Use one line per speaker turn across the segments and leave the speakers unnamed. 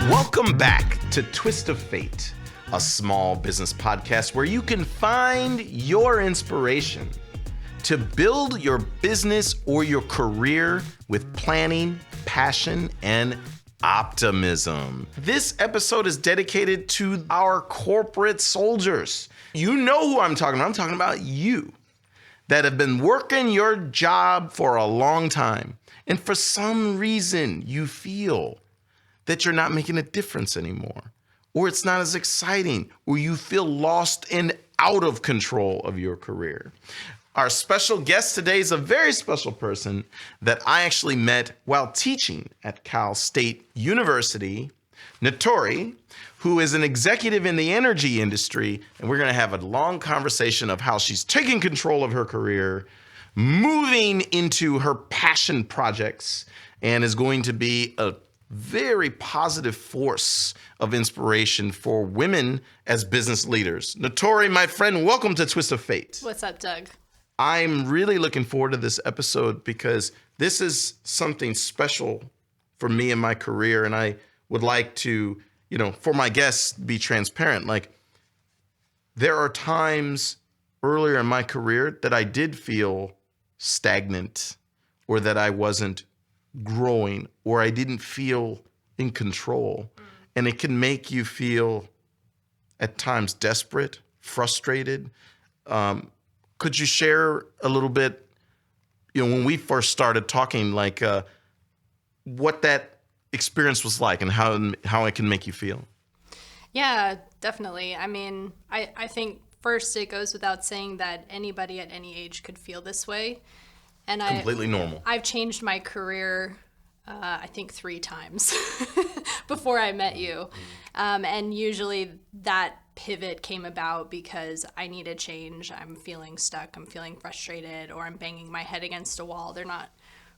Welcome back to Twist of Fate, a small business podcast where you can find your inspiration to build your business or your career with planning, passion, and optimism. This episode is dedicated to our corporate soldiers. You know who I'm talking about. I'm talking about you that have been working your job for a long time. And for some reason, you feel that you're not making a difference anymore, or it's not as exciting, or you feel lost and out of control of your career. Our special guest today is a very special person that I actually met while teaching at Cal State University, Natori, who is an executive in the energy industry, and we're gonna have a long conversation of how she's taking control of her career, moving into her passion projects, and is going to be a very positive force of inspiration for women as business leaders. Natori, my friend, welcome to Twist of Fate.
What's up, Doug?
I'm really looking forward to this episode because this is something special for me in my career, and I would like to, for my guests, be transparent. Like, there are times earlier in my career that I did feel stagnant, or that I wasn't growing, or I didn't feel in control. And it can make you feel at times desperate, frustrated. Could you share a little bit, when we first started talking, like what that experience was like and how it can make you feel?
Yeah, definitely. I mean, I think first it goes without saying that anybody at any age could feel this way. And
completely normal.
I've changed my career, I think 3 times before I met you. And usually that pivot came about because I need a change. I'm feeling stuck. I'm feeling frustrated, or I'm banging my head against a wall. They're not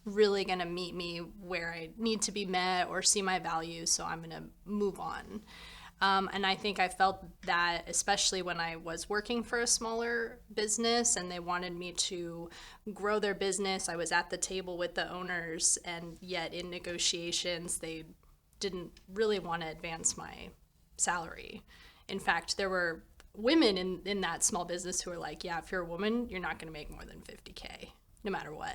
really going to meet me where I need to be met or see my value. So I'm going to move on. And I think I felt that especially when I was working for a smaller business and they wanted me to grow their business. I was at the table with the owners, and yet in negotiations, they didn't really want to advance my salary. In fact, there were women in that small business who were like, yeah, if you're a woman, you're not going to make more than $50K, no matter what.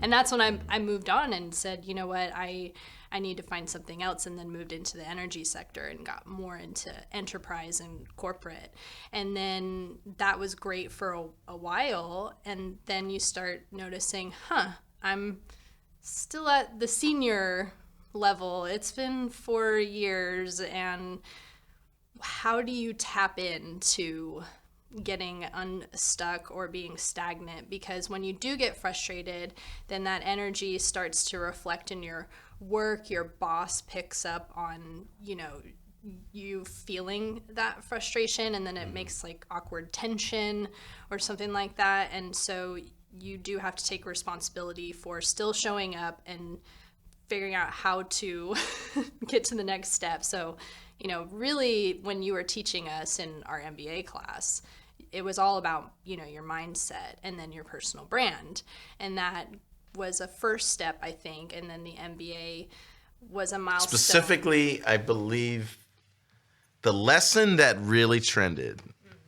And that's when I moved on and said, you know what, I need to find something else, and then moved into the energy sector and got more into enterprise and corporate. And then that was great for a while. And then you start noticing, I'm still at the senior level. It's been 4 years. And how do you tap into getting unstuck or being stagnant? Because when you do get frustrated, then that energy starts to reflect in your work. Your boss picks up on, you feeling that frustration, and then it makes like awkward tension or something like that. And so you do have to take responsibility for still showing up and figuring out how to get to the next step. So, really when you were teaching us in our MBA class, it was all about, your mindset and then your personal brand. And that was a first step, I think. And then the MBA was a milestone.
Specifically, I believe the lesson that really trended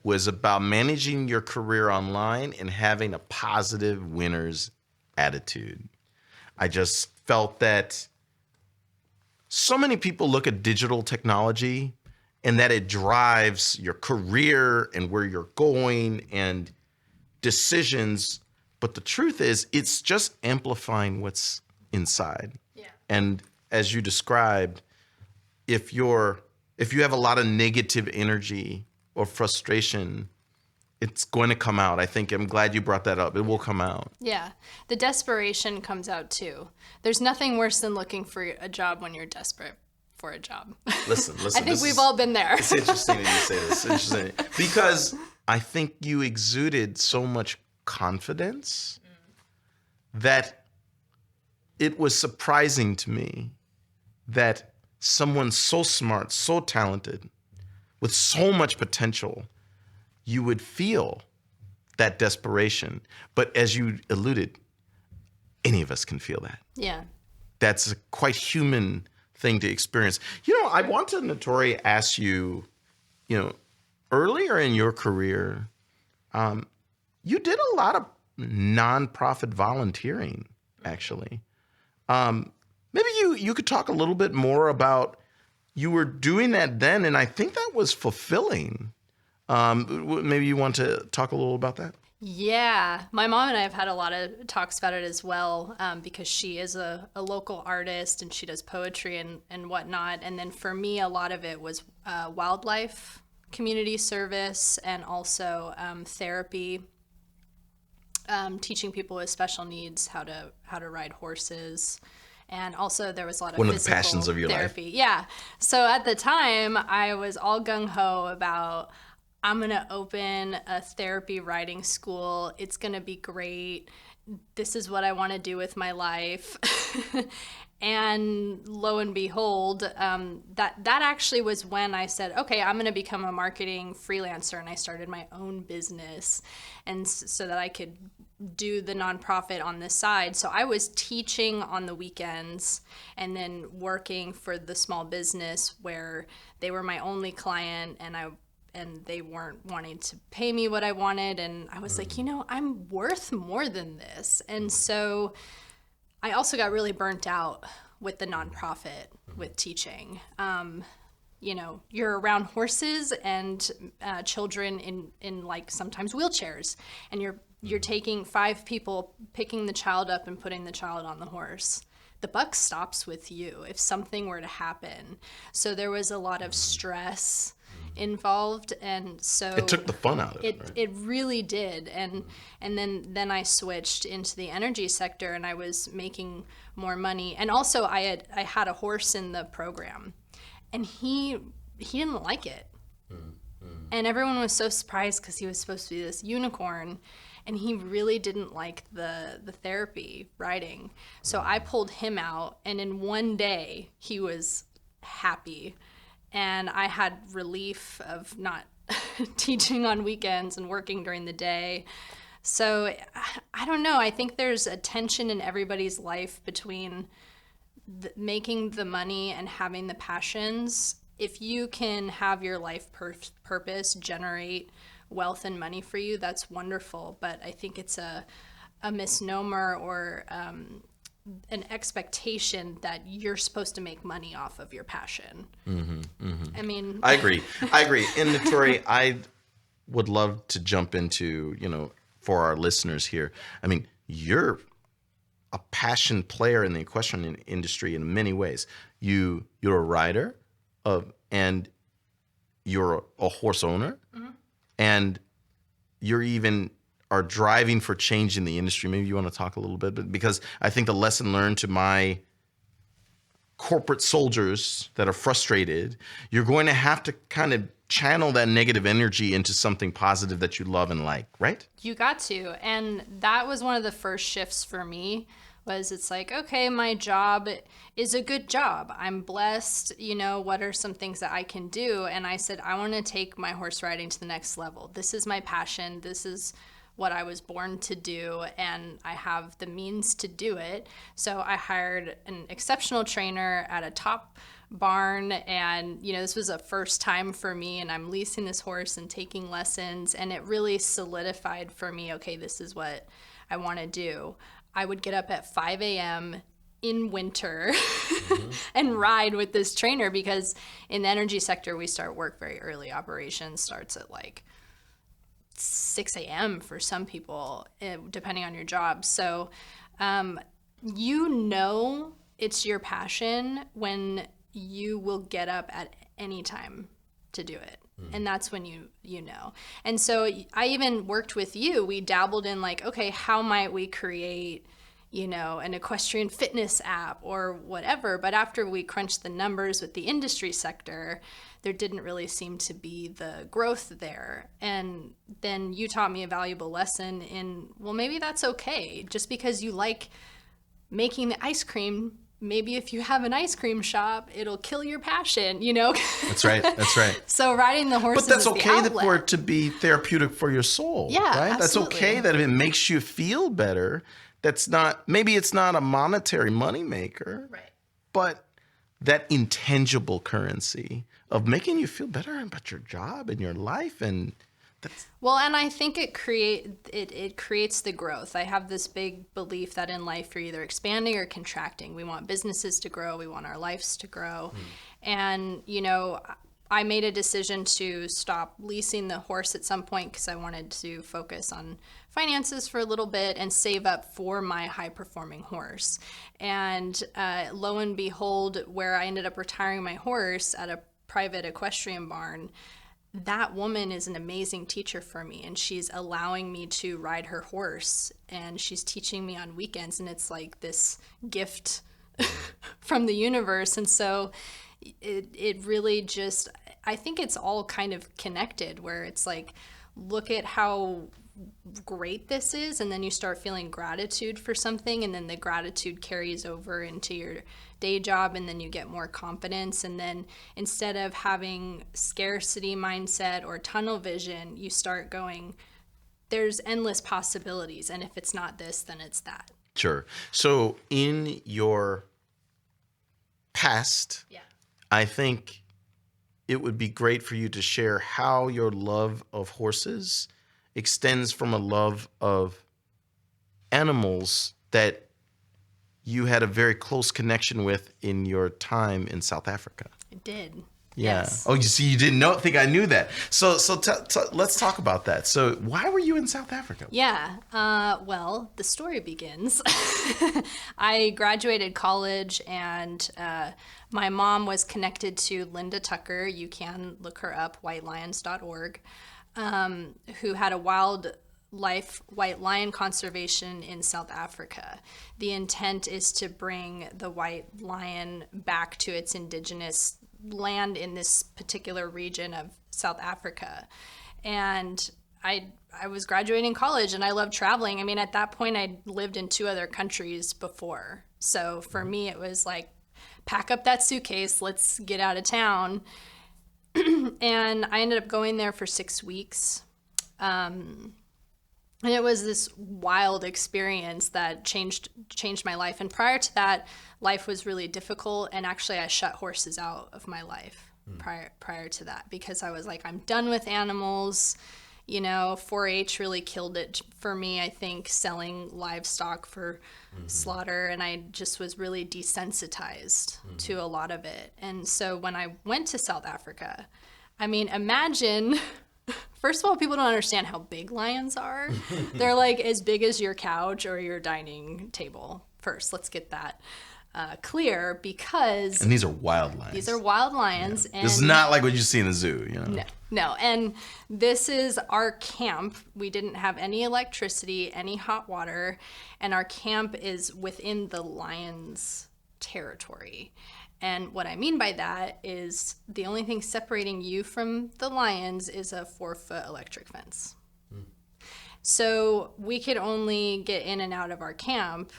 was about managing your career online and having a positive winner's attitude. I just felt that so many people look at digital technology and that it drives your career and where you're going and decisions. But the truth is, it's just amplifying what's inside.
Yeah.
And as you described, if you have a lot of negative energy or frustration, it's going to come out. I think I'm glad you brought that up. It will come out.
Yeah. The desperation comes out too. There's nothing worse than looking for a job when you're desperate for a job.
Listen.
I think we've all been there.
It's interesting that you say this. It's interesting because I think you exuded so much confidence that it was surprising to me that someone so smart, so talented, with so much potential, you would feel that desperation. But as you alluded, any of us can feel that.
Yeah.
That's a quite human thing to experience. I want to, Natori, ask you, earlier in your career, you did a lot of nonprofit volunteering, actually. Maybe you could talk a little bit more about, you were doing that then, and I think that was fulfilling. Maybe you want to talk a little about that?
Yeah, my mom and I have had a lot of talks about it as well, because she is a local artist and she does poetry and whatnot. And then for me, a lot of it was wildlife, community service, and also therapy, teaching people with special needs how to ride horses. And also there was a lot of
one of
physical
the passions of your
therapy.
life.
Yeah. So at the time, I was all gung-ho about, I'm going to open a therapy riding school. It's going to be great. This is what I want to do with my life. And lo and behold, that actually was when I said, okay, I'm going to become a marketing freelancer. And I started my own business, and so that I could do the nonprofit on the side. So I was teaching on the weekends and then working for the small business where they were my only client, and they weren't wanting to pay me what I wanted. And I was like, I'm worth more than this. And so I also got really burnt out with the nonprofit, with teaching. You're around horses and children in like sometimes wheelchairs, and you're taking 5 people, picking the child up and putting the child on the horse. The buck stops with you if something were to happen. So there was a lot of stress involved, and so
it took the fun out of it.
Right?
Right?
It really did. And then I switched into the energy sector, and I was making more money. And also I had a horse in the program, and he didn't like it. And everyone was so surprised because he was supposed to be this unicorn, and he really didn't like the therapy riding. So I pulled him out, and in one day he was happy. And I had relief of not teaching on weekends and working during the day. So I don't know. I think there's a tension in everybody's life between making the money and having the passions. If you can have your life purpose generate wealth and money for you, that's wonderful. But I think it's a misnomer or an expectation that you're supposed to make money off of your passion. I mean,
I agree. And Natori, I would love to jump into, for our listeners here. I mean, you're a passion player in the equestrian industry in many ways. You're a rider and you're a horse owner, and you're even are driving for change in the industry. Maybe you want to talk a little bit, because I think the lesson learned to my corporate soldiers that are frustrated, you're going to have to kind of channel that negative energy into something positive that you love and like, right?
You got to. And that was one of the first shifts for me. It's like, okay, my job is a good job. I'm blessed. What are some things that I can do? And I said, I want to take my horse riding to the next level. This is my passion. This is what I was born to do, and I have the means to do it. So I hired an exceptional trainer at a top barn, and this was a first time for me, and I'm leasing this horse and taking lessons, and it really solidified for me, okay, this is what I want to do. I would get up at 5 a.m. in winter and ride with this trainer, because in the energy sector we start work very early. Operations starts at like 6 a.m. for some people, depending on your job. So it's your passion when you will get up at any time to do it. And that's when you know. And so I even worked with you. We dabbled in like, okay, how might we create, an equestrian fitness app or whatever. But after we crunched the numbers with the industry sector, there didn't really seem to be the growth there. And then you taught me a valuable lesson in, well, maybe that's okay. Just because you like making the ice cream, maybe if you have an ice cream shop, it'll kill your passion,
That's right.
So riding the horses,
but that's okay
the
for it to be therapeutic for your soul.
Yeah,
right?
Absolutely.
That's okay that if it makes you feel better, maybe it's not a monetary moneymaker.
Right.
But that intangible currency of making you feel better about your job and your life. And that's...
Well, and I think it creates the growth. I have this big belief that in life you're either expanding or contracting. We want businesses to grow. We want our lives to grow. And, you know, I made a decision to stop leasing the horse at some point because I wanted to focus on finances for a little bit and save up for my high-performing horse. And lo and behold, where I ended up retiring my horse at a private equestrian barn, that woman is an amazing teacher for me, and she's allowing me to ride her horse, and she's teaching me on weekends, and it's like this gift from the universe. And so it really just, I think it's all kind of connected, where it's like, look at how great this is, and then you start feeling gratitude for something, and then the gratitude carries over into your day job, and then you get more confidence. And then instead of having scarcity mindset or tunnel vision, you start going, there's endless possibilities, and if it's not this, then it's that.
Sure. So in your past, I think it would be great for you to share how your love of horses extends from a love of animals that you had a very close connection with in your time in South Africa.
I did.
Yeah.
Yes.
Oh, you see, you didn't think I knew that. So let's talk about that. So why were you in South Africa?
Yeah. Well, the story begins. I graduated college, and my mom was connected to Linda Tucker. You can look her up, whitelions.org, who had a wildlife white lion conservation in South Africa. The intent is to bring the white lion back to its indigenous land in this particular region of South Africa. And I was graduating college, and I loved traveling. I mean, at that point, I'd lived in 2 other countries before. So for me, it was like, pack up that suitcase, let's get out of town. And I ended up going there for 6 weeks. And it was this wild experience that changed my life. And prior to that, life was really difficult. And actually, I shut horses out of my life prior to that, because I was like, I'm done with animals. You know, 4-H really killed it for me, I think, selling livestock for slaughter. And I just was really desensitized to a lot of it. And so when I went to South Africa, I mean, imagine... First of all, people don't understand how big lions are. They're like as big as your couch or your dining table. First, let's get that clear, because...
And these are wild lions.
These are wild lions.
Yeah. And this is not like what you see in the zoo, you know?
No. And this is our camp. We didn't have any electricity, any hot water, and our camp is within the lions' territory. And what I mean by that is the only thing separating you from the lions is a 4-foot electric fence. So we could only get in and out of our camp,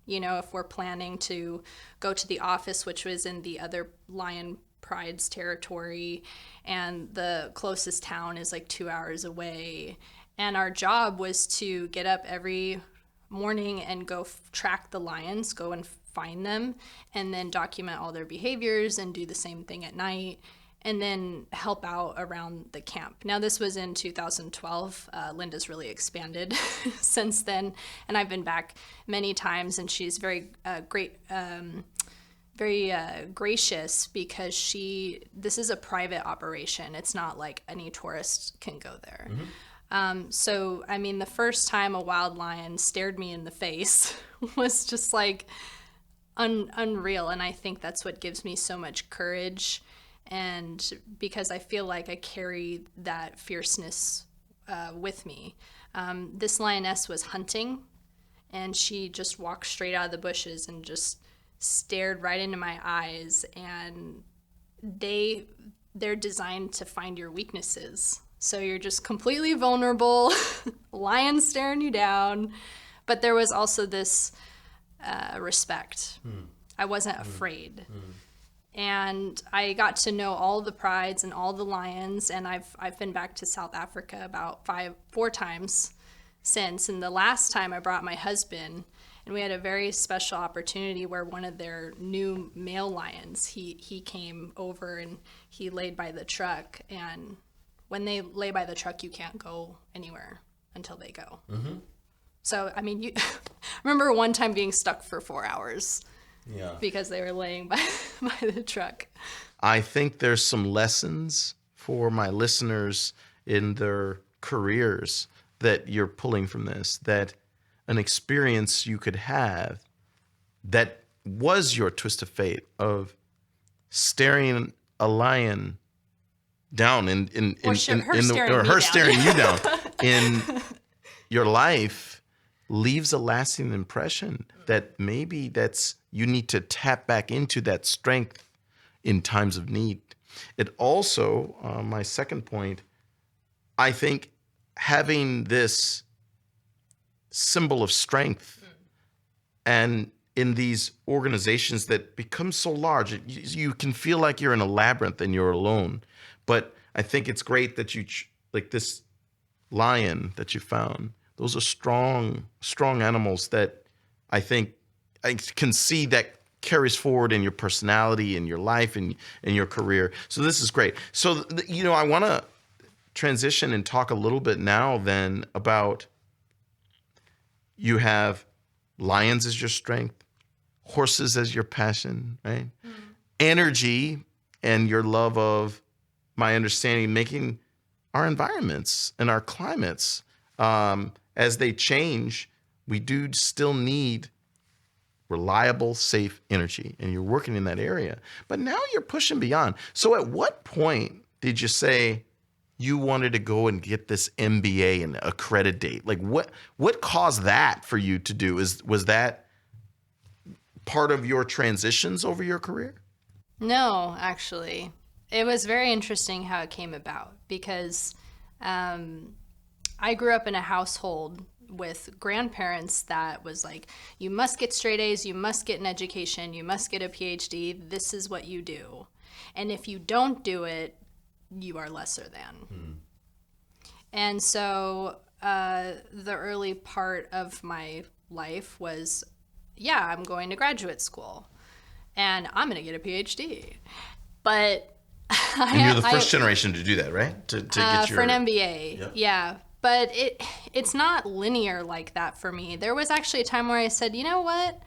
you know, if we're planning to go to the office, which was in the other lion pride's territory, and the closest town is like 2 hours away. And our job was to get up every morning and go track the lions, go and find them, and then document all their behaviors and do the same thing at night, and then help out around the camp. Now, this was in 2012. Linda's really expanded since then, and I've been back many times, and she's very gracious, because this is a private operation. It's not like any tourist can go there. So, I mean, the first time a wild lion stared me in the face was just like unreal. And I think that's what gives me so much courage. And because I feel like I carry that fierceness with me. This lioness was hunting, and she just walked straight out of the bushes and just stared right into my eyes. And they're designed to find your weaknesses. So you're just completely vulnerable, lion staring you down. But there was also this respect. I wasn't afraid. And I got to know all the prides and all the lions. And I've been back to South Africa about 4 times since. And the last time I brought my husband, And we had a very special opportunity where one of their new male lions, he came over and he laid by the truck. And when they lay by the truck, you can't go anywhere until they go. Mm-hmm. So, I mean, I remember one time being stuck for 4 hours because they were laying by the truck.
I think there's some lessons for my listeners in their careers that you're pulling from this, that an experience you could have that was your twist of fate of staring a lion down her staring you down in your life leaves a lasting impression that maybe you need to tap back into that strength in times of need. It also, my second point, I think having this symbol of strength and in these organizations that become so large, you can feel like you're in a labyrinth and you're alone. But I think it's great that like this lion that you found, those are strong animals that I think I can see that carries forward in your personality, in your life, and in your career. So this is great. So, I want to transition and talk a little bit now then about you have lions as your strength, horses as your passion, right? Mm-hmm. Energy and your love of, my understanding, making our environments and our climates, as they change, we do still need reliable, safe energy, and you're working in that area. But now you're pushing beyond. So at what point did you say you wanted to go and get this MBA and accreditate? Like what caused that for you to do? Was that part of your transitions over your career?
No, actually. It was very interesting how it came about because I grew up in a household with grandparents that was like, you must get straight A's, you must get an education, you must get a PhD, this is what you do. And if you don't do it, you are lesser than. And so the early part of my life was, I'm going to graduate school and I'm going to get a PhD. But
and you're the first generation to do that, right? To get your...
For an MBA, yeah. But it's not linear like that for me. There was actually a time where I said, you know what?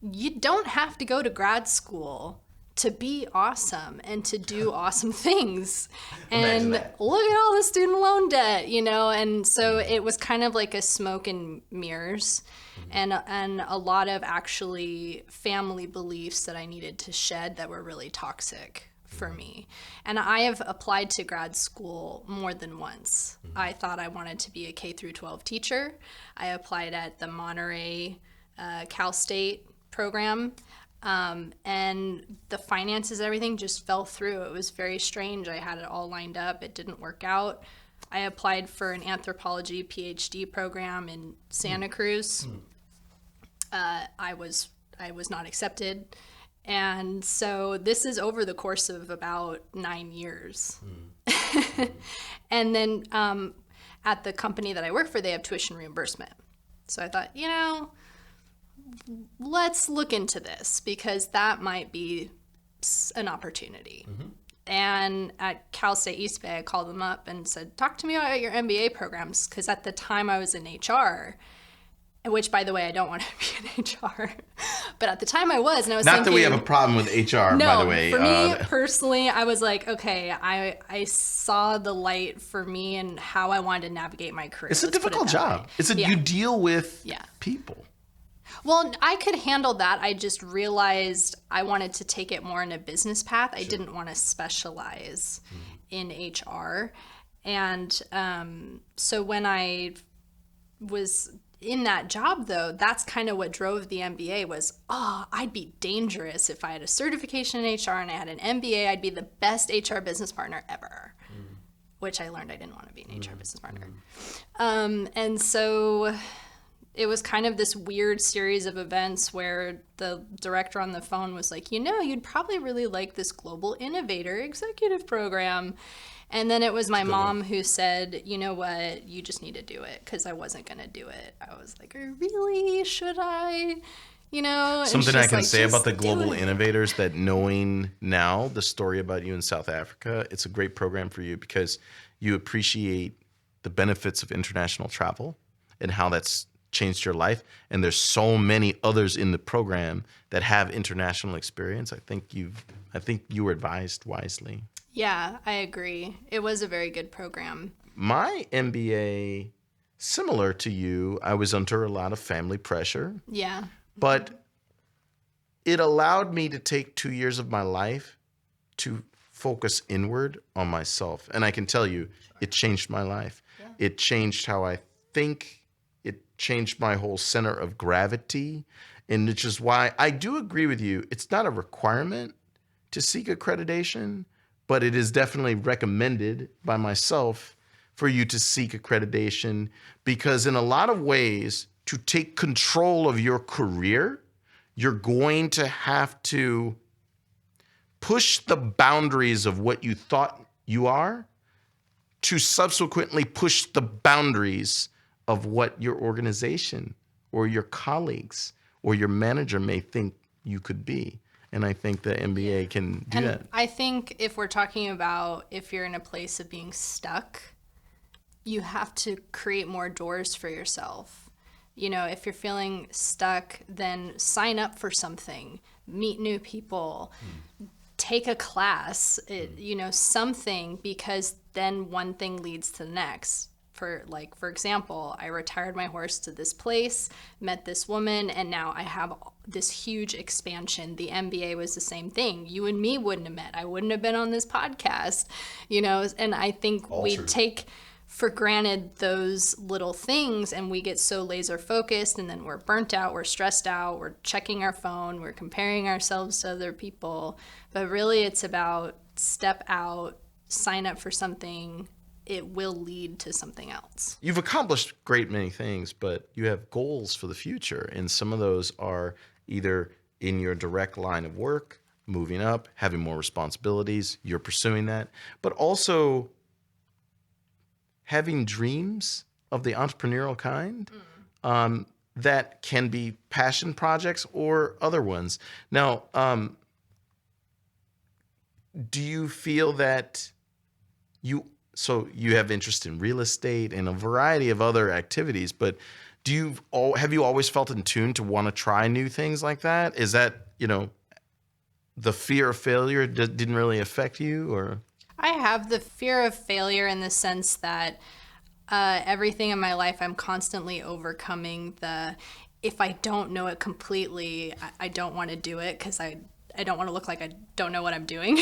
You don't have to go to grad school to be awesome and to do awesome things. And look at all the student loan debt, And so it was kind of like a smoke and mirrors and a lot of actually family beliefs that I needed to shed that were really toxic for me. And I have applied to grad school more than once. I thought I wanted to be a K through 12 teacher. I applied at the Monterey Cal State program. And the finances, everything just fell through. It was very strange. I had it all lined up. It didn't work out. I applied for an anthropology PhD program in Santa Cruz. I was not accepted. And so this is over the course of about 9 years. And then at the company that I work for, they have tuition reimbursement. So I thought, let's look into this because that might be an opportunity. And at Cal State East Bay, I called them up and said, talk to me about your MBA programs. Because at the time I was in HR, which, by the way, I don't want to be in HR. But at the time I was, and I was
Not that we have a problem with HR, by the way.
For me, personally, I was like, okay, I saw the light for me and how I wanted to navigate my career.
It's a difficult job. You deal with people.
Well, I could handle that. I just realized I wanted to take it more in a business path. I didn't want to specialize in HR. And so when I was in that job, though, that's kind of what drove the MBA was, I'd be dangerous if I had a certification in HR and I had an MBA. I'd be the best HR business partner ever, which I learned I didn't want to be an HR business partner. And so it was kind of this weird series of events where the director on the phone was like, you'd probably really like this Global Innovator Executive Program. And then it was my mom who said, you know what, you just need to do it, because I wasn't going to do it. I was like, really? Should I? You know? And
Something I
she's
can
like,
say about
"Just
the
do
global
it."
innovators, that knowing now the story about you in South Africa, it's a great program for you because you appreciate the benefits of international travel and how that's changed your life. And there's so many others in the program that have international experience. I think you were advised wisely.
Yeah, I agree. It was a very good program.
My MBA, similar to you, I was under a lot of family pressure,
Yeah.
but it allowed me to take 2 years of my life to focus inward on myself. And I can tell you, it changed my life.
Yeah.
It changed how I think. It changed my whole center of gravity. And which is why I do agree with you. It's not a requirement to seek accreditation, but it is definitely recommended by myself for you to seek accreditation, because in a lot of ways, to take control of your career, you're going to have to push the boundaries of what you thought you are to subsequently push the boundaries of what your organization or your colleagues or your manager may think you could be. And I think the MBA can do that.
I think if we're talking about if you're in a place of being stuck, you have to create more doors for yourself. You know, if you're feeling stuck, then sign up for something, meet new people, take a class, something, because then one thing leads to the next. For example, I retired my horse to this place, met this woman, and now I have this huge expansion. The MBA was the same thing. You and me wouldn't have met. I wouldn't have been on this podcast, and I think we take for granted those little things, and we get so laser focused, and then we're burnt out, we're stressed out, we're checking our phone, we're comparing ourselves to other people. But really it's about step out, sign up for something. It will lead to something else.
You've accomplished great many things, but you have goals for the future. And some of those are either in your direct line of work, moving up, having more responsibilities, you're pursuing that, but also having dreams of the entrepreneurial kind that can be passion projects or other ones. Now, do you feel that you have interest in real estate and a variety of other activities, but have you always felt in tune to want to try new things like that? Is that, the fear of failure didn't really affect you, or?
I have the fear of failure in the sense that everything in my life I'm constantly overcoming if I don't know it completely, I don't want to do it, because I don't want to look like I don't know what I'm doing.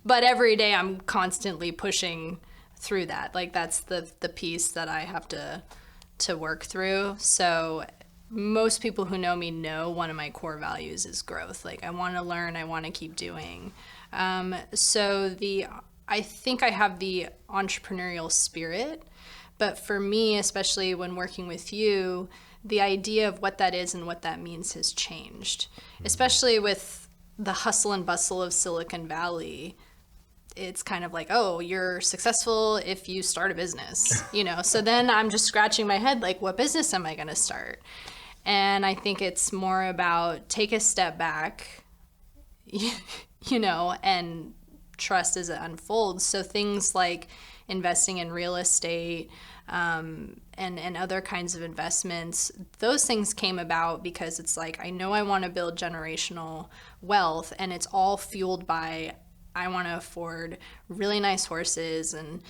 But every day I'm constantly pushing through that. Like, that's the piece that I have to work through. So most people who know me know one of my core values is growth. Like, I want to learn, I want to keep doing. I think I have the entrepreneurial spirit, but for me, especially when working with you, the idea of what that is and what that means has changed, especially with the hustle and bustle of Silicon Valley. It's kind of like, oh, you're successful if you start a business, so then I'm just scratching my head, like, what business am I going to start? And I think it's more about take a step back, and trust as it unfolds. So things like investing in real estate and other kinds of investments, those things came about because it's like, I know I want to build generational wealth, and it's all fueled by, I want to afford really nice horses and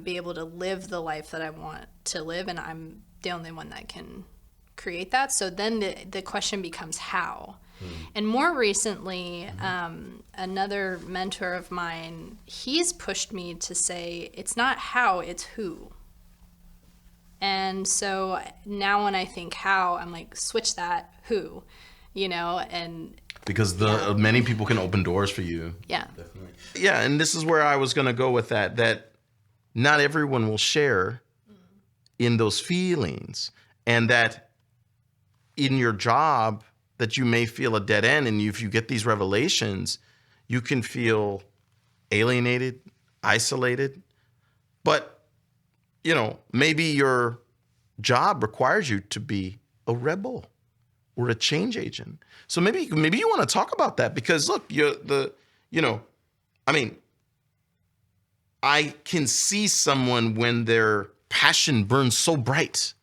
be able to live the life that I want to live, and I'm the only one that can create that. So then the question becomes how. And more recently, another mentor of mine, he's pushed me to say, it's not how, it's who. And so now when I think how, I'm like, switch that, who, and
because many people can open doors for you.
Yeah.
Definitely. Yeah, and this is where I was going to go with that not everyone will share in those feelings, and that in your job that you may feel a dead end, and if you get these revelations, you can feel alienated, isolated, but, maybe your job requires you to be a rebel or a change agent. So maybe you want to talk about that, because look, I can see someone when their passion burns so bright,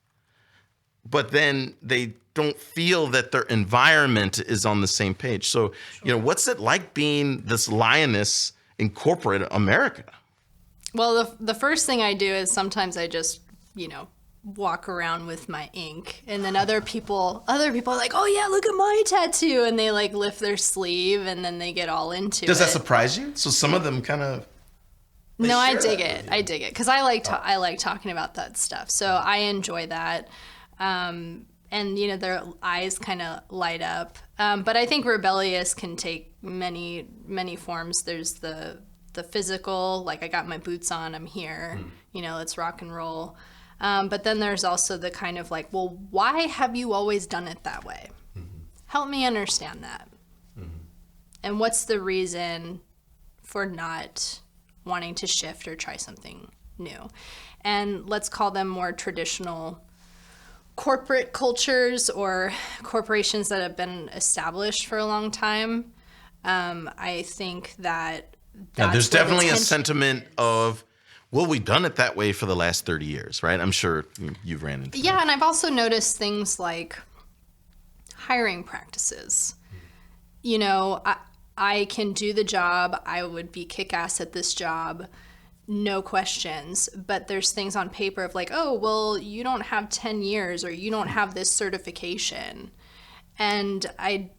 but then they don't feel that their environment is on the same page. So, what's it like being this lioness in corporate America?
Well, the first thing I do is sometimes I just, walk around with my ink, and then other people are like, oh yeah, look at my tattoo, and they like lift their sleeve, and then they get all into it.
Does that surprise you? So some of them kind of...
No, I dig it. I dig it because I like talking about that stuff. So I enjoy that. And their eyes kind of light up. But I think rebellious can take many, many forms. There's the physical, like I got my boots on, I'm here, let's rock and roll. But then there's also the kind of like, well, why have you always done it that way? Mm-hmm. Help me understand that. Mm-hmm. And what's the reason for not wanting to shift or try something new? And let's call them more traditional corporate cultures or corporations that have been established for a long time. I think that
there's definitely a sentiment of, well, we've done it that way for the last 30 years, right? I'm sure you've ran into that.
And I've also noticed things like hiring practices. I can do the job. I would be kick-ass at this job, no questions. But there's things on paper of like, oh, well, you don't have 10 years or you don't have this certification. And I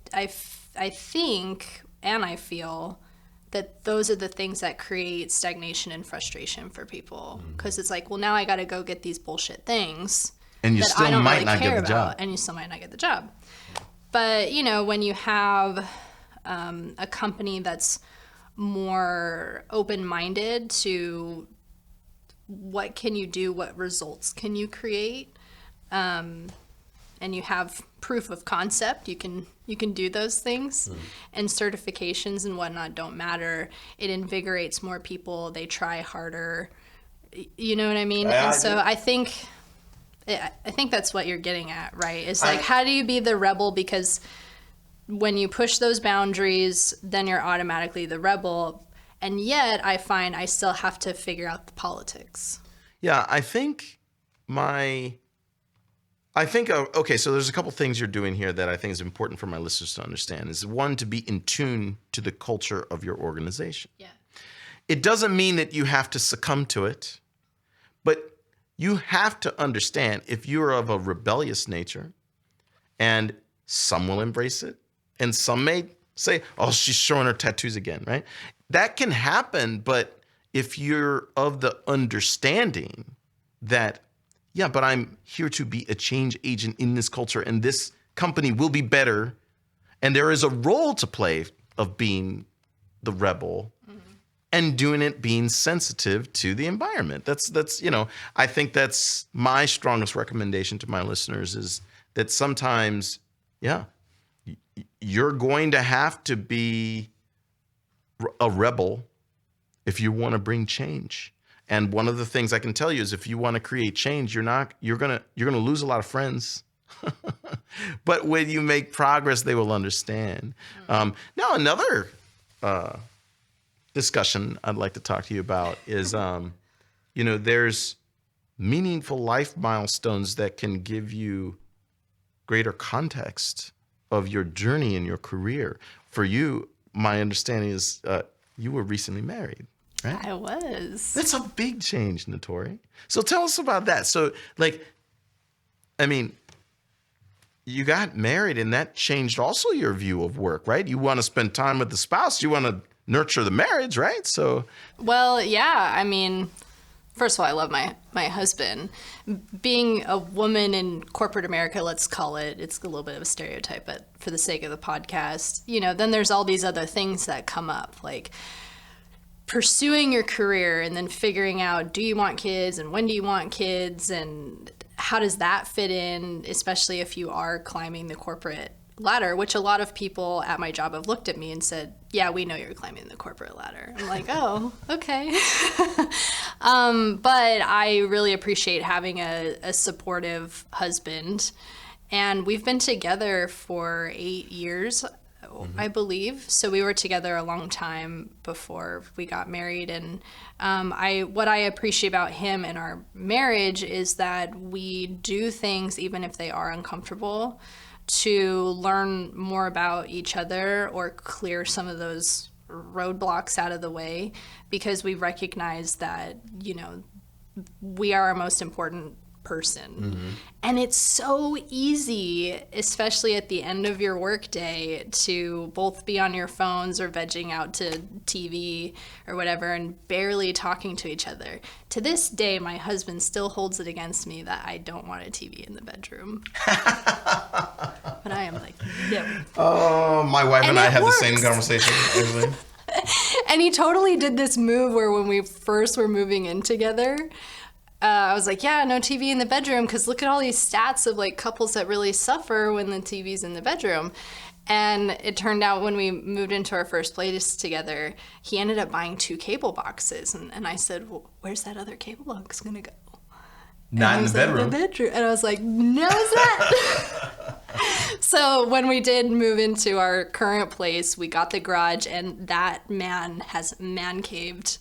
think and I feel that those are the things that create stagnation and frustration for people. Because it's like, well, now I got to go get these bullshit things.
And you still might not get the job.
And you still might not get the job. But, when you have a company that's more open-minded to what can you do, what results can you create, and you have proof of concept, you can do those things, and certifications and whatnot don't matter. It invigorates more people. They try harder. You know what I mean? And so I think that's what you're getting at, right? It's like, how do you be the rebel? Because when you push those boundaries, then you're automatically the rebel. And yet I find I still have to figure out the politics.
Yeah, okay, so there's a couple things you're doing here that I think is important for my listeners to understand. Is one, to be in tune to the culture of your organization.
Yeah.
It doesn't mean that you have to succumb to it, but you have to understand if you're of a rebellious nature, and some will embrace it, and some may say, oh, she's showing her tattoos again, right? That can happen, but if you're of the understanding that, yeah, but I'm here to be a change agent in this culture, and this company will be better, and there is a role to play of being the rebel, and doing it being sensitive to the environment. That's I think that's my strongest recommendation to my listeners, is that sometimes, yeah, you're going to have to be a rebel if you want to bring change. And one of the things I can tell you is, if you want to create change, you're gonna lose a lot of friends. But when you make progress, they will understand. Now, another discussion I'd like to talk to you about is, there's meaningful life milestones that can give you greater context of your journey in your career. For you, my understanding is you were recently married, right?
I was.
That's a big change, Natori. So tell us about that. So, you got married, and that changed also your view of work, right? You want to spend time with the spouse. You want to nurture the marriage, right? So,
well, yeah. First of all, I love my husband. Being a woman in corporate America, let's call it, it's a little bit of a stereotype, but for the sake of the podcast, then there's all these other things that come up, like pursuing your career and then figuring out, do you want kids and when do you want kids and how does that fit in, especially if you are climbing the corporate ladder, which a lot of people at my job have looked at me and said, yeah, we know you're climbing the corporate ladder. I'm like, oh, okay. But I really appreciate having a supportive husband. And we've been together for 8 years, I believe. So we were together a long time before we got married. And what I appreciate about him and our marriage is that we do things, even if they are uncomfortable, to learn more about each other or clear some of those roadblocks out of the way, because we recognize that, we are our most important person. And it's so easy, especially at the end of your workday, to both be on your phones or vegging out to TV or whatever and barely talking to each other. To this day, my husband still holds it against me that I don't want a TV in the bedroom. But I am like, no.
Oh, my wife and I had
works.
the same conversation, actually.
And he totally did this move where when we first were moving in together, I was like, yeah, no TV in the bedroom, because look at all these stats of like couples that really suffer when the TV's in the bedroom. And it turned out when we moved into our first place together, he ended up buying 2 cable boxes. And I said, well, where's that other cable box going to go?
Not in the bedroom.
In the bedroom. And I was like, no, it's not. So when we did move into our current place, we got the garage, and that man has man-caved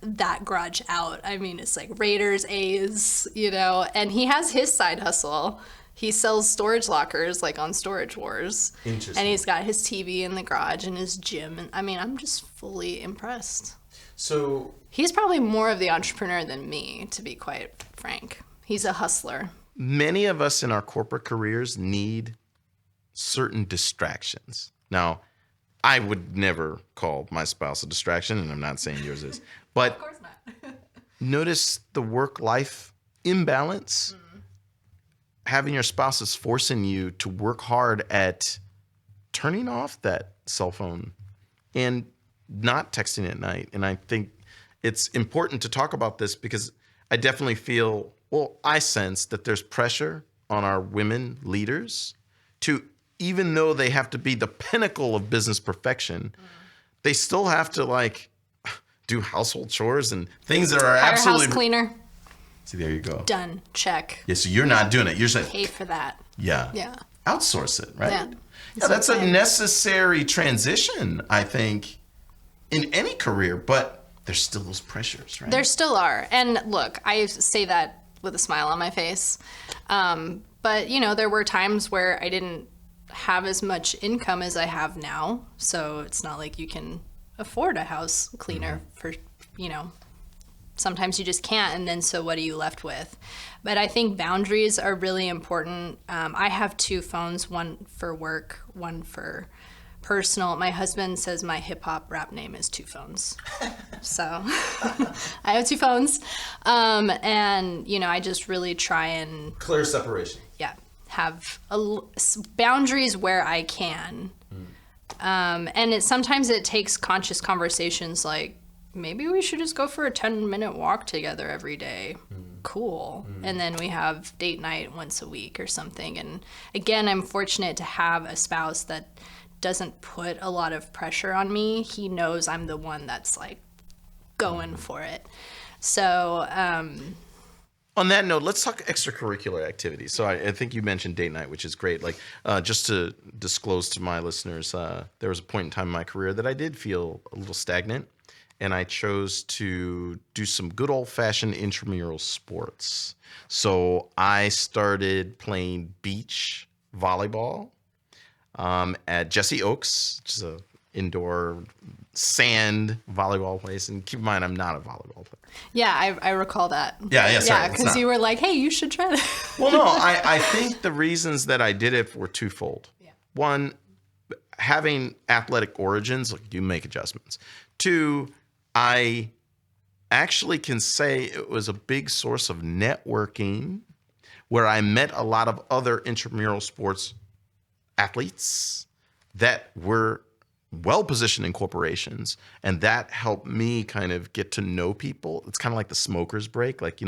that garage out. I mean, it's like Raiders, A's, and he has his side hustle. He sells storage lockers like on Storage Wars.
Interesting.
And he's got his TV in the garage and his gym. And I mean, I'm just fully impressed.
So
he's probably more of the entrepreneur than me, to be quite frank. He's a hustler.
many of us in our corporate careers need certain distractions. Now, I would never call my spouse a distraction, and I'm not saying yours is. But
Of course not.
notice the work-life imbalance. Mm-hmm. Having your spouse is forcing you to work hard at turning off that cell phone and not texting at night. And I think it's important to talk about this because I definitely feel, I sense that there's pressure on our women leaders to, even though they have to be the pinnacle of business perfection, they still have to do household chores and things that are
Hire
absolutely
house cleaner.
See, there you go.
Done. Check.
Yeah, so you're not doing it. You're saying
Pay for that.
Yeah.
Yeah.
Outsource it, right?
Yeah.
Yeah, that's a necessary transition, I think, in any career, but there's still those pressures, right?
There still are. And look, I say that with a smile on my face. But, there were times where I didn't have as much income as I have now. So it's not like you can afford a house cleaner for, sometimes you just can't. And then so what are you left with? But I think boundaries are really important. I have 2 phones, one for work, one for personal. My husband says my hip hop rap name is 2 phones. So I have 2 phones. And, I just really try and
Clear separation.
yeah, have boundaries where I can. And sometimes it takes conscious conversations like, maybe we should just go for a 10-minute walk together every day. Cool. And then we have date night once a week or something. And again, I'm fortunate to have a spouse that doesn't put a lot of pressure on me. He knows I'm the one that's going for it. So,
on that note, let's talk extracurricular activities. So I think you mentioned date night, which is great. Just to disclose to my listeners, there was a point in time in my career that I did feel a little stagnant, and I chose to do some good old-fashioned intramural sports. So I started playing beach volleyball at Jesse Oaks, which is an indoor sand volleyball place. And keep in mind, I'm not a volleyball player.
yeah, I recall that.
Yeah, sorry,
Yeah, because you were like, hey, you should try that.
Well, no, I think the reasons that I did it were twofold.
Yeah.
One, having athletic origins, you make adjustments. 2, I actually can say it was a big source of networking where I met a lot of other intramural sports athletes that were well-positioned in corporations, and that helped me kind of get to know people. It's kind of like the smoker's break. That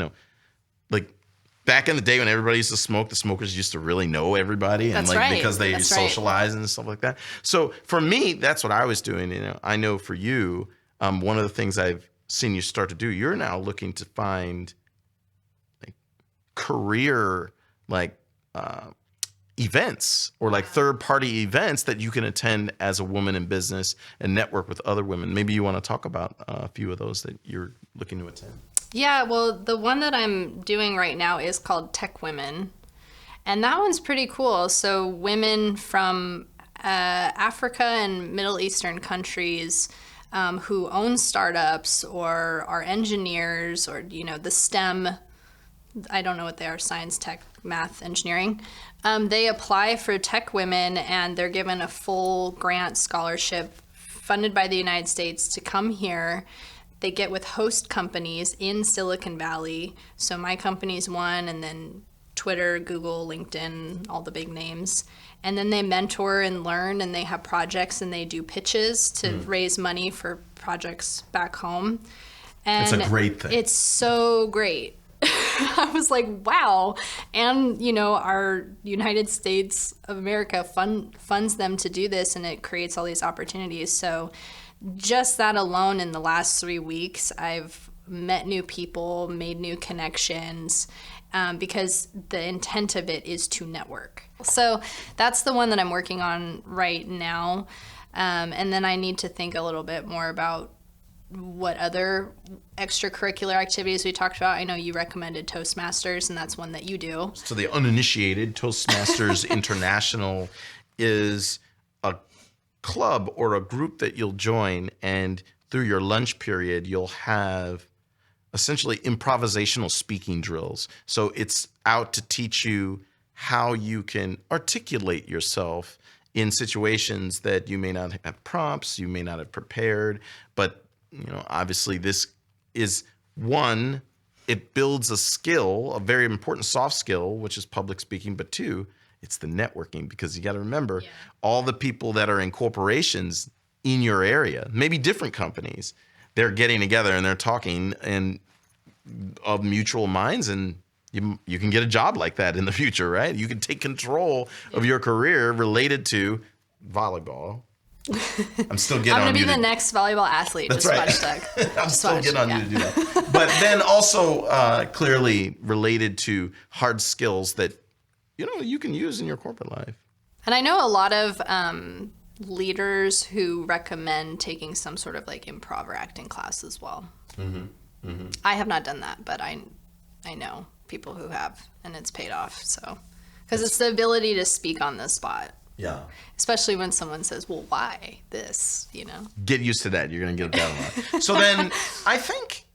back in the day when everybody used to smoke, the smokers used to really know everybody, and
That's right.
because they
That's
socialize and stuff like that. So for me, that's what I was doing. I know for you, one of the things I've seen you start to do, you're now looking to find like career events or like third-party events that you can attend as a woman in business and network with other women. Maybe you want to talk about a few of those that you're looking to attend.
Yeah, well, the one that I'm doing right now is called Tech Women, and that one's pretty cool. So women from Africa and Middle Eastern countries who own startups or are engineers or, the STEM, I don't know what they are, science, tech, math, engineering. They apply for Tech Women, and they're given a full grant scholarship funded by the United States to come here. They get with host companies in Silicon Valley. So my company's one, and then Twitter, Google, LinkedIn, all the big names. And then they mentor and learn, and they have projects, and they do pitches to raise money for projects back home. And
it's a great thing.
It's so great. I was like, wow. And, our United States of America funds them to do this, and it creates all these opportunities. So just that alone in the last 3 weeks, I've met new people, made new connections, because the intent of it is to network. So that's the one that I'm working on right now. And then I need to think a little bit more about what other extracurricular activities we talked about. I know you recommended Toastmasters, and that's one that you do.
So the uninitiated, Toastmasters International is a club or a group that you'll join, and through your lunch period, you'll have essentially improvisational speaking drills. So it's out to teach you how you can articulate yourself in situations that you may not have prompts, you may not have prepared, but obviously this is one, it builds a skill, a very important soft skill, which is public speaking, but two, it's the networking, because you got to remember all the people that are in corporations in your area, maybe different companies, they're getting together and they're talking and of mutual minds, and you can get a job like that in the future, right? You can take control of your career related to volleyball. I'm still getting on you.
I'm going to be the next volleyball athlete.
That's
just
right.
watch, Doug.
I'm still getting on you to do that. But then also clearly related to hard skills that, you can use in your corporate life.
And I know a lot of leaders who recommend taking some sort of like improv or acting class as well. Mm-hmm. Mm-hmm. I have not done that, but I know people who have, and it's paid off. So, because it's the ability to speak on the spot.
Yeah.
Especially when someone says, well, why this,
Get used to that. You're going to get that a lot. So then I think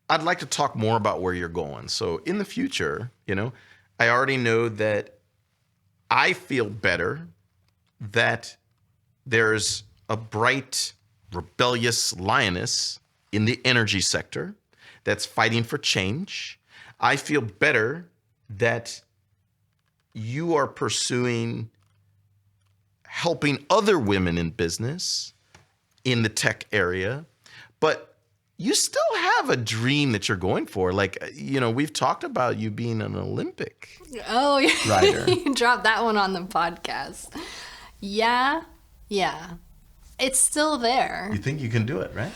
I'd like to talk more about where you're going. So in the future, I already know that I feel better that there's a bright, rebellious lioness in the energy sector that's fighting for change. I feel better that you are pursuing helping other women in business in the tech area, but you still have a dream that you're going for. Like, we've talked about you being an Olympic rider.
You dropped that one on the podcast. Yeah. It's still there.
You think you can do it, right?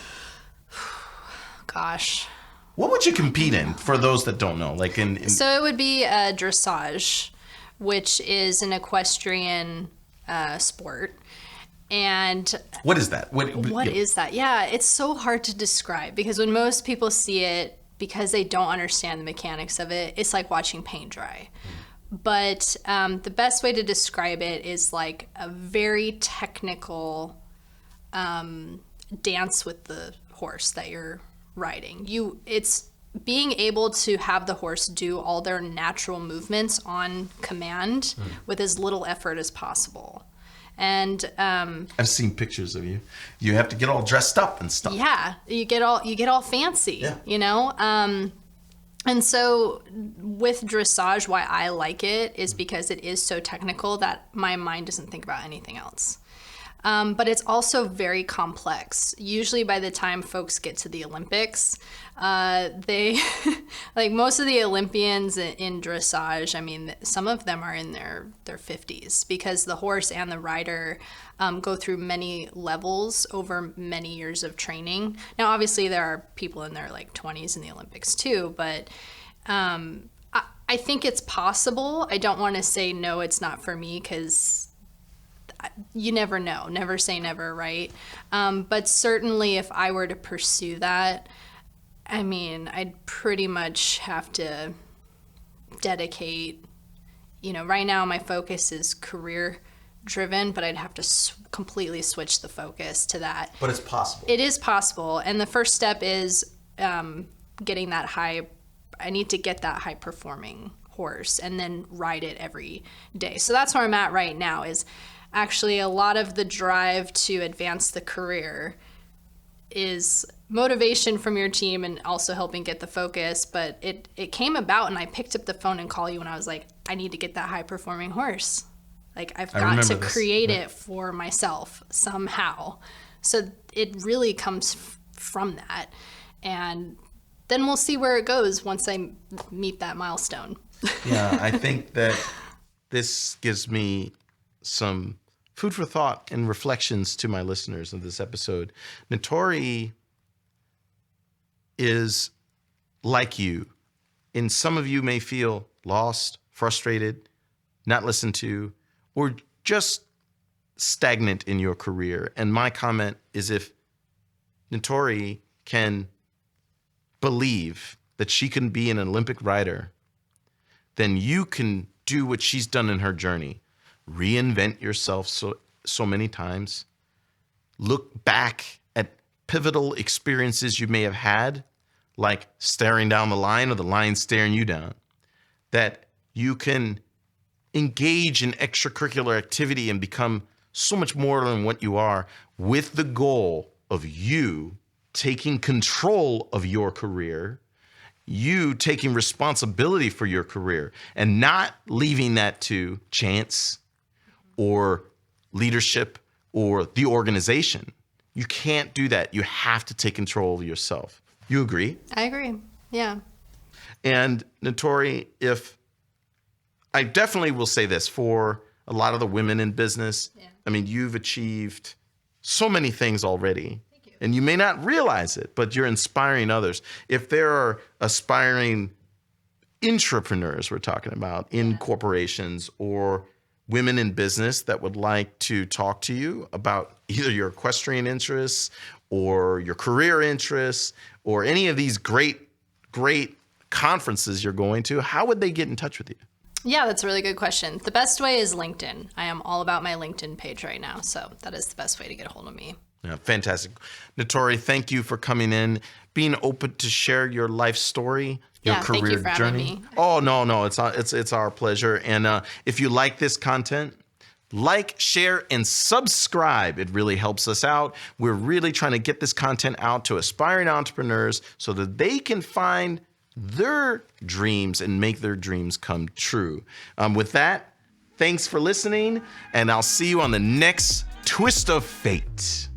Gosh.
What would you compete in for those that don't know? Like
So it would be dressage, which is an equestrian sport. And
what is that?
What is that? Yeah, it's so hard to describe, because when most people see it, because they don't understand the mechanics of it, it's like watching paint dry. But the best way to describe it is like a very technical dance with the horse that you're riding. It's being able to have the horse do all their natural movements on command with as little effort as possible. And
I've seen pictures of you. You have to get all dressed up and stuff.
Yeah, you get all fancy, And so with dressage, why I like it is because it is so technical that my mind doesn't think about anything else. But it's also very complex. Usually by the time folks get to the Olympics, they, like most of the Olympians in dressage, I mean, some of them are in their 50s because the horse and the rider go through many levels over many years of training. Now, obviously, there are people in their like 20s in the Olympics too, but I think it's possible. I don't want to say, no, it's not for me, because you never know. Never say never, right? But certainly if I were to pursue that, I mean, I'd pretty much have to dedicate, right now my focus is career driven, but I'd have to completely switch the focus to that.
But it's possible.
It is possible. And the first step is getting that I need to get that high performing horse and then ride it every day. So that's where I'm at right now, is actually a lot of the drive to advance the career is motivation from your team and also helping get the focus. But it came about, and I picked up the phone and called you when I was like, I need to get that high performing horse. Like, I've got to create it for myself somehow. So it really comes from that. And then we'll see where it goes once I meet that milestone.
Yeah, I think that this gives me some food for thought and reflections to my listeners of this episode. Natori is like you. And some of you may feel lost, frustrated, not listened to, or just stagnant in your career. And my comment is, if Natori can believe that she can be an Olympic rider, then you can do what she's done in her journey. Reinvent yourself so many times. Look back at pivotal experiences you may have had, like staring down the line or the line staring you down. That you can engage in extracurricular activity and become so much more than what you are, with the goal of you taking control of your career, you taking responsibility for your career, and not leaving that to chance or leadership or the organization. You can't do that. You have to take control of yourself. You agree?
I agree. Yeah.
And Natori, I definitely will say this for a lot of the women in business. Yeah. I mean, you've achieved so many things already. Thank you. And you may not realize it, but you're inspiring others. If there are aspiring intrapreneurs we're talking about in corporations, or women in business that would like to talk to you about either your equestrian interests or your career interests or any of these great conferences you're going to, how would they get in touch with you?
Yeah, that's a really good question. The best way is LinkedIn. I am all about my LinkedIn page right now, so that is the best way to get a hold of me.
Yeah, fantastic. Natori, thank you for coming in, being open to share your life story, your career
thank you for
journey.
Having me.
Oh, no, it's our pleasure. And if you like this content, like, share, and subscribe. It really helps us out. We're really trying to get this content out to aspiring entrepreneurs so that they can find their dreams and make their dreams come true. With that, thanks for listening, and I'll see you on the next Twist of Fate.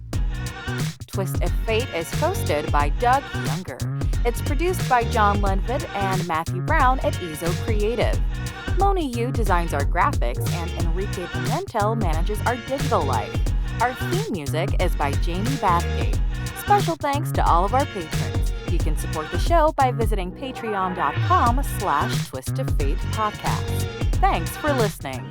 Twist of Fate is hosted by Doug Younger. It's produced by John Lundvid and Matthew Brown at Ezo Creative. Moni Yu designs our graphics, and Enrique Pimentel manages our digital life. Our theme music is by Jamie Bathgate. Special thanks to all of our patrons. You can support the show by visiting patreon.com/twistoffate podcast. Thanks for listening.